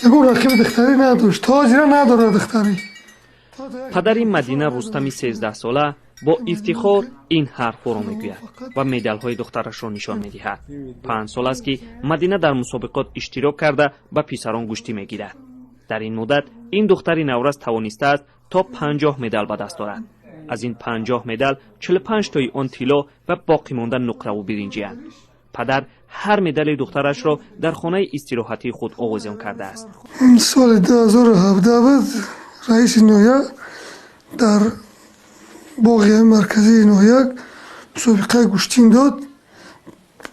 یگون رقیب دختری نداشت، تاجر نداره دختری. پدر مدینه رستمی 13 ساله با افتخار این حرف را میگوید و مدال های دخترش را نشان میدهد. 5 سال است که مدینه در مسابقات اشتراک کرده به پسران گوشتی میگیرد. در این مدت این دختری نورس توانسته است تا 50 مدال به دست آورد. از این 50 مدال 45 تای آن طلا و باقی مانده نقره و برنجی اند. پدر هر مدال دخترش را در خانه استراحتی خود آویزان کرده است. سال 2017 بود رئیس نویا در باغ مرکزی نویا مسابقه گوشتین داد،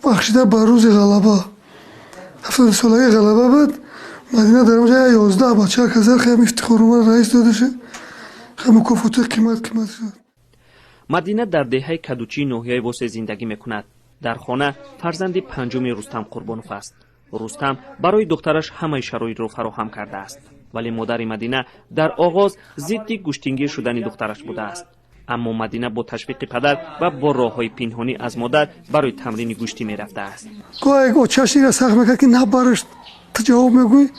بخشیده به روز غلبه. 70 سالگی غلبه بود. مدینه در اونجا 11 بچه کزر خیلی افتخار اومد رئیس دادشه. خیلی مکافات قیمت شد. مدینه در دهه کدوچی نوحیه واسه زندگی میکند. در خانه فرزند پنجم رستم قربانوف است. رستم برای دخترش همه شرایط را فراهم کرده است، ولی مادر مدینه در آغاز ضد گوشتینگیر شدن دخترش بوده است. اما مدینه با تشویق پدر و با راههای پنهانی از مادر برای تمرین گوشتی میرفته است. گاهی اوچاشی را سخت میکرد که نبرش جواب میگوی.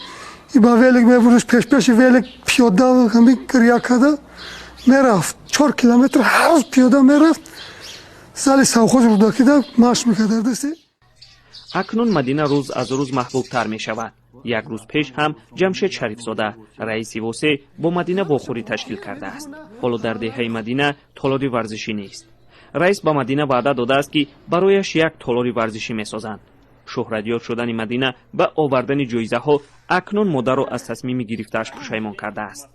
ای با ویلک میبرش پیش ویلک پیاده و همی گریه کرده میرفت. 4 کیلومتر هر روز پیاده میرفت. سال سوخوش رو داکیده ماش میکرد در دستی. اکنون مدینه روز از روز محبوب تر می شود. یک روز پیش هم جمشید شریف زاده رئیس واسه با مدینه واخوری تشکیل کرده است. حالا در دهه مدینه تالاری ورزشی نیست. رئیس با مدینه وعده داده است که برایش یک تالاری ورزشی می سازند. شهرتیاب شدن مدینه و آوردن جایزه ها اکنون مادر را از تصمیم گرفته‌اش پشیمان کرده است.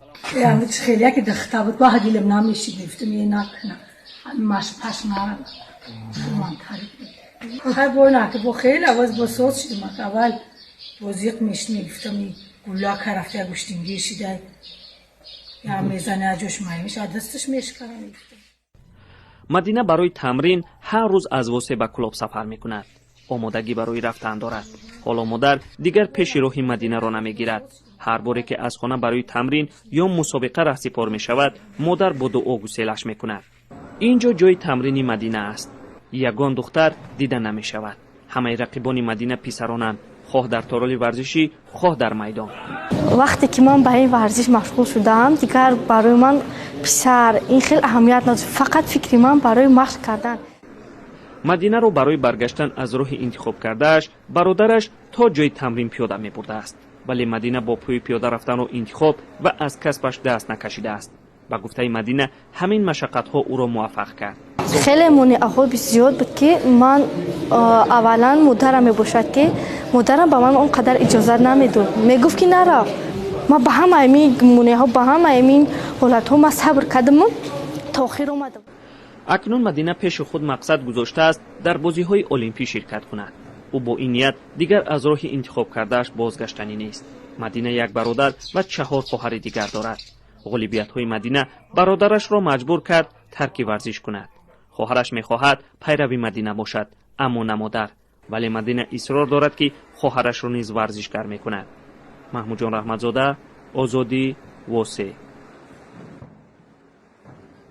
خیلی که دختر بود با هدیلم نمیشه گرفتم نه ماش پاش نرم من تعریف هر بار نه که با خیلی آواز با صوت شدم اول وزیق میشنی گفتم گلا کرفته گوشتینگی شده یا میزنه جوش میشه دستش میشکنه. مدینه برای تمرین هر روز از واسه به کلوب سفر میکند. آمادگی برای رفتن دارد. حالا مادر دیگر پیش روی مدینه را نمیگیرد. هر باری که از خانه برای تمرین یا مسابقه رهسپار می شود مادر با دعا گسیلش میکند. اینجا جای تمرینی مدینه است. یگان دختر دیده نمی شود. همه رقیبان مدینه پسرانند، خواه در تالار ورزشی خواه در میدان. وقتی که من به این ورزش مشغول شدم دیگر برای من پسر این خیلی اهمیت نداشت. فقط فکر من برای مشق کردن. مدینه رو برای برگشتن از راه انتخاب کردهش برادرش تا جای تمرین پیاده می برده است، ولی مدینه با پای پیاده رفتن رو انتخاب و از کسبش دست نکشیده است. با گفته مدینه همین مشقت ها او را موفق کرد. خیلی مانعات زیاد بود که من اولا مادرم میباشد که مادرم به من اونقدر اجازه نمیداد. میگفت که نرو. ما به همه این مانعات به همه این حالت ها ما صبر کردم تا آخر اومدم. اکنون مدینه پیش خود مقصد گذاشته است در بازی‌های المپی شرکت کند. او با این نیت دیگر از راه انتخاب کردهش بازگشتنی نیست. مدینه یک برادر و 4 خواهر دیگر دارد. غالبیت‌های مدینه برادرش را مجبور کرد ترک ورزش کند. خواهرش می‌خواهد پیروی مدینه باشد، اما نه مادر. ولی مدینه اصرار دارد که خواهرش را نیز ورزشگر می‌کند. محمود جان رحمتزاده، آزادی، واسه